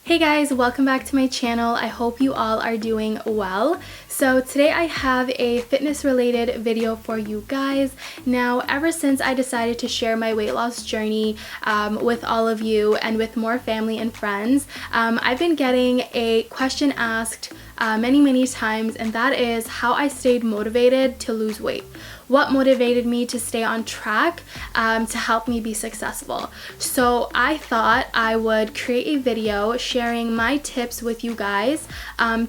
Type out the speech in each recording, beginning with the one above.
Hey guys, welcome back to my channel. I hope you all are doing well. So today I have a fitness related video for you guys. Now, ever since I decided to share my weight loss journey with all of you and with more family and friends, I've been getting a question asked many times, and that is how I stayed motivated to lose weight. What motivated me to stay on track to help me be successful. So I thought I would create a video sharing my tips with you guys,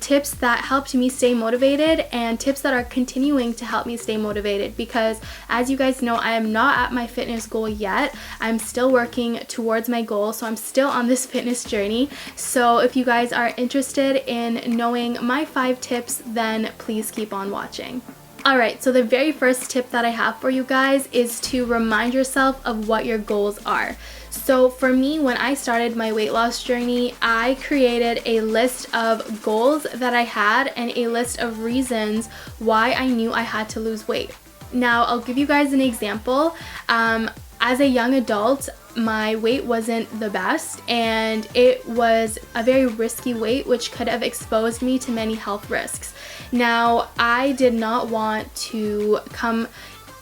tips that helped me stay motivated and tips that are continuing to help me stay motivated, because as you guys know, I am not at my fitness goal yet. I'm still working towards my goal, so I'm still on this fitness journey. So if you guys are interested in knowing my 5 tips, then please keep on watching. Alright, so the very first tip that I have for you guys is to remind yourself of what your goals are. So for me, when I started my weight loss journey, I created a list of goals that I had and a list of reasons why I knew I had to lose weight. Now, I'll give you guys an example. As a young adult, my weight wasn't the best, and it was a very risky weight which could have exposed me to many health risks. Now, I did not want to come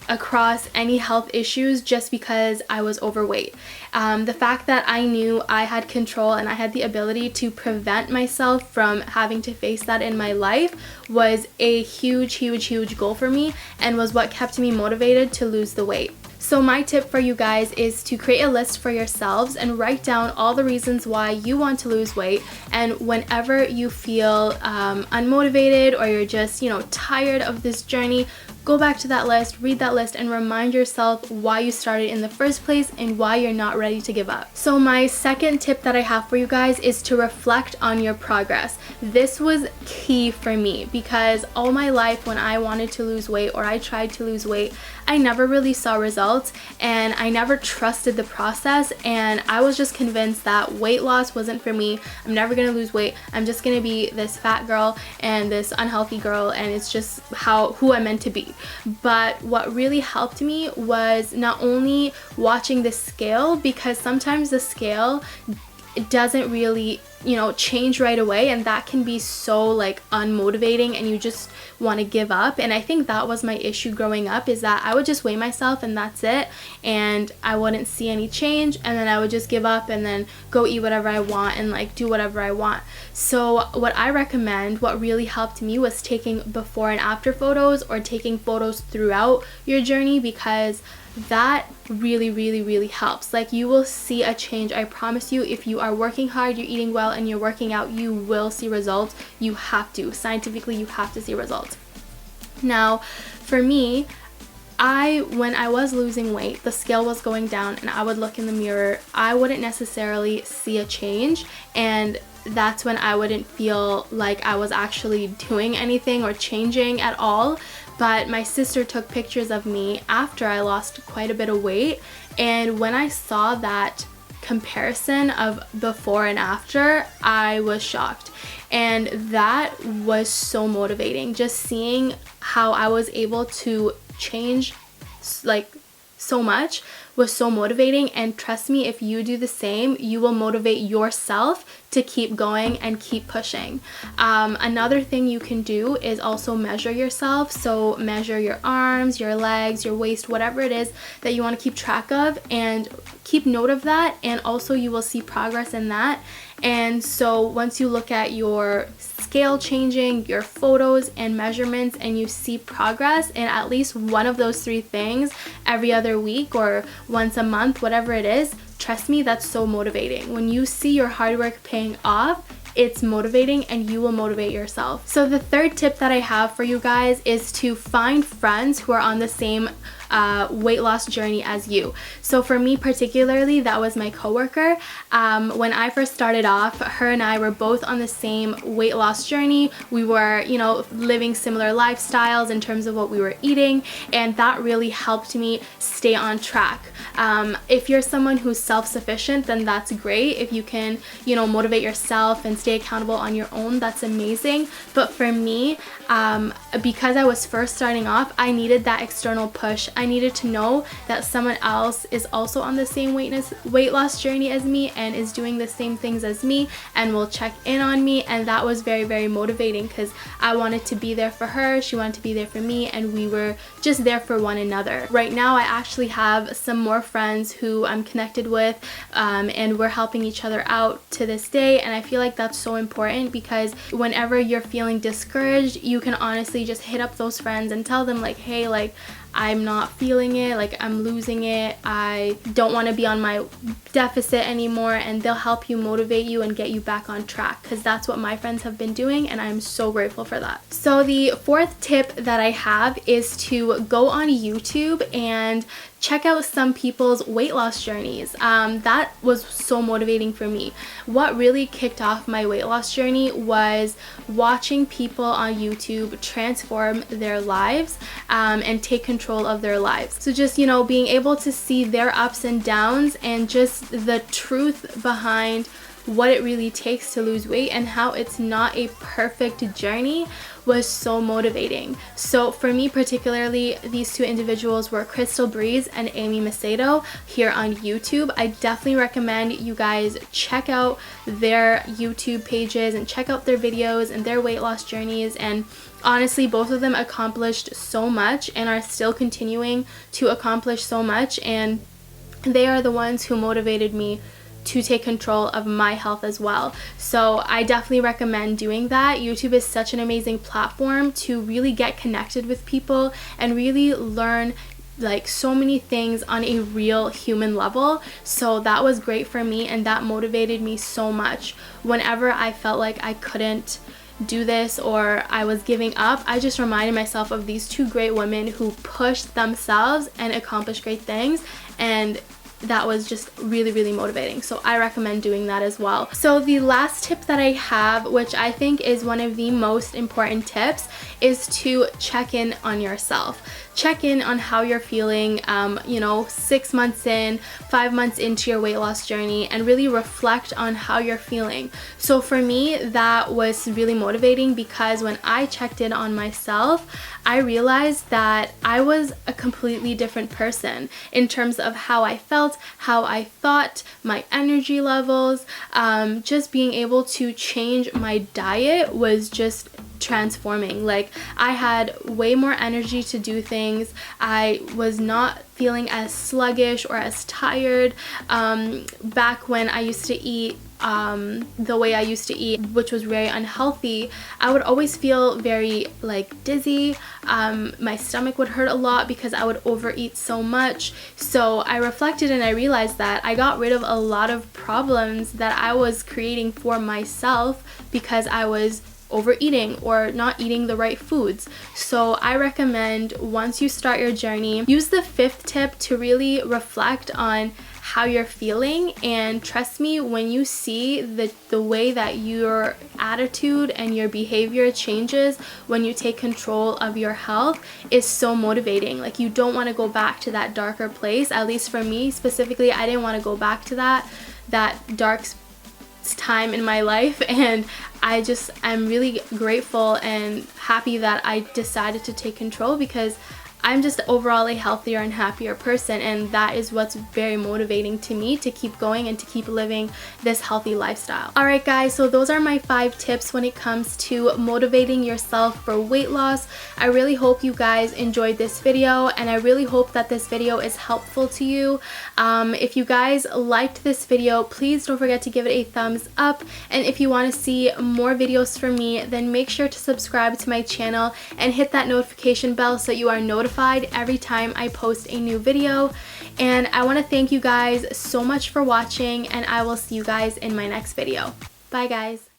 across any health issues just because I was overweight. The fact that I knew I had control and I had the ability to prevent myself from having to face that in my life was a huge goal for me, and was what kept me motivated to lose the weight. So my tip for you guys is to create a list for yourselves and write down all the reasons why you want to lose weight. And whenever you feel unmotivated, or you're just, tired of this journey, go back to that list, read that list, and remind yourself why you started in the first place and why you're not ready to give up. So my second tip that I have for you guys is to reflect on your progress. This was key for me, because all my life when I wanted to lose weight or I tried to lose weight, I never really saw results, and I never trusted the process, and I was just convinced that weight loss wasn't for me. I'm never gonna lose weight. I'm just gonna be this fat girl and this unhealthy girl, and it's just who I'm meant to be. But what really helped me was not only watching the scale, because sometimes the scale doesn't really change right away, and that can be so unmotivating, and you just want to give up. And I think that was my issue growing up, is that I would just weigh myself and that's it, and I wouldn't see any change, and then I would just give up and then go eat whatever I want and do whatever I want. So what I recommend, what really helped me, was taking before and after photos, or taking photos throughout your journey, because that really helps. You will see a change. I promise you, if you are working hard, you're eating well, and you're working out, you will see results. You have to. Scientifically, you have to see results. Now, for me, when I was losing weight, the scale was going down, and I would look in the mirror, I wouldn't necessarily see a change, and that's when I wouldn't feel like I was actually doing anything or changing at all. But my sister took pictures of me after I lost quite a bit of weight, and when I saw that comparison of before and after, I was shocked. And that was so motivating. Just seeing how I was able to change so much was so motivating. And trust me, if you do the same, you will motivate yourself to keep going and keep pushing. Another thing you can do is also measure yourself. So measure your arms, your legs, your waist, whatever it is that you want to keep track of, and keep note of that, and also you will see progress in that. And so once you look at your scale changing, your photos and measurements, and you see progress in at least one of those 3 things every other week or once a month, whatever it is, trust me, that's so motivating. When you see your hard work paying off, it's motivating, and you will motivate yourself. So the third tip that I have for you guys is to find friends who are on the same weight loss journey as you. So for me particularly, that was my coworker. When I first started off, her and I were both on the same weight loss journey. We were, living similar lifestyles in terms of what we were eating, and that really helped me stay on track. If you're someone who's self-sufficient, then that's great. If you can, motivate yourself and stay accountable on your own, that's amazing. But for me, because I was first starting off, I needed that external push. I needed to know that someone else is also on the same weight loss journey as me and is doing the same things as me and will check in on me, and that was very, very motivating because I wanted to be there for her, she wanted to be there for me, and we were just there for one another. Right now I actually have some more friends who I'm connected with, and we're helping each other out to this day, and I feel like that's so important because whenever you're feeling discouraged, you can honestly just hit up those friends and tell them like, hey, like, I'm not feeling it, like I'm losing it, I don't want to be on my deficit anymore, and they'll help you, motivate you, and get you back on track, because that's what my friends have been doing, and I'm so grateful for that. So the fourth tip that I have is to go on YouTube and check out some people's weight loss journeys. That was so motivating for me. What really kicked off my weight loss journey was watching people on YouTube transform their lives and take control of their lives. So just, you know, being able to see their ups and downs and just the truth behind what it really takes to lose weight and how it's not a perfect journey was so motivating. So for me particularly, these two individuals were Crystal Breeze and Amy Macedo here on YouTube. I definitely recommend you guys check out their YouTube pages and check out their videos and their weight loss journeys. And honestly, both of them accomplished so much and are still continuing to accomplish so much, and they are the ones who motivated me to take control of my health as well. So I definitely recommend doing that. YouTube is such an amazing platform to really get connected with people and really learn like so many things on a real human level. So that was great for me, and that motivated me so much. Whenever I felt like I couldn't do this or I was giving up, I just reminded myself of these two great women who pushed themselves and accomplished great things, and that was just really, really motivating. So I recommend doing that as well. So the last tip that I have, which I think is one of the most important tips, is to check in on yourself. Check in on how you're feeling, 6 months in, 5 months into your weight loss journey, and really reflect on how you're feeling. So for me, that was really motivating because when I checked in on myself, I realized that I was a completely different person in terms of how I felt, how I thought, my energy levels. Just being able to change my diet was just transforming. Like, I had way more energy to do things. I was not feeling as sluggish or as tired. Back when I used to eat the way I used to eat, which was very unhealthy, I would always feel very like dizzy. My stomach would hurt a lot because I would overeat so much. So I reflected and I realized that I got rid of a lot of problems that I was creating for myself because I was overeating or not eating the right foods. So I recommend, once you start your journey, use the fifth tip to really reflect on how you're feeling, and trust me, when you see the way that your attitude and your behavior changes when you take control of your health, is so motivating. Like, you don't want to go back to that darker place. At least for me specifically, I didn't want to go back to that dark time in my life, and I'm really grateful and happy that I decided to take control, because I'm just overall a healthier and happier person, and that is what's very motivating to me to keep going and to keep living this healthy lifestyle. Alright guys, so those are my 5 tips when it comes to motivating yourself for weight loss. I really hope you guys enjoyed this video, and I really hope that this video is helpful to you. If you guys liked this video, please don't forget to give it a thumbs up, and if you want to see more videos from me, then make sure to subscribe to my channel and hit that notification bell so you are notified every time I post a new video. And I want to thank you guys so much for watching, and I will see you guys in my next video. Bye guys.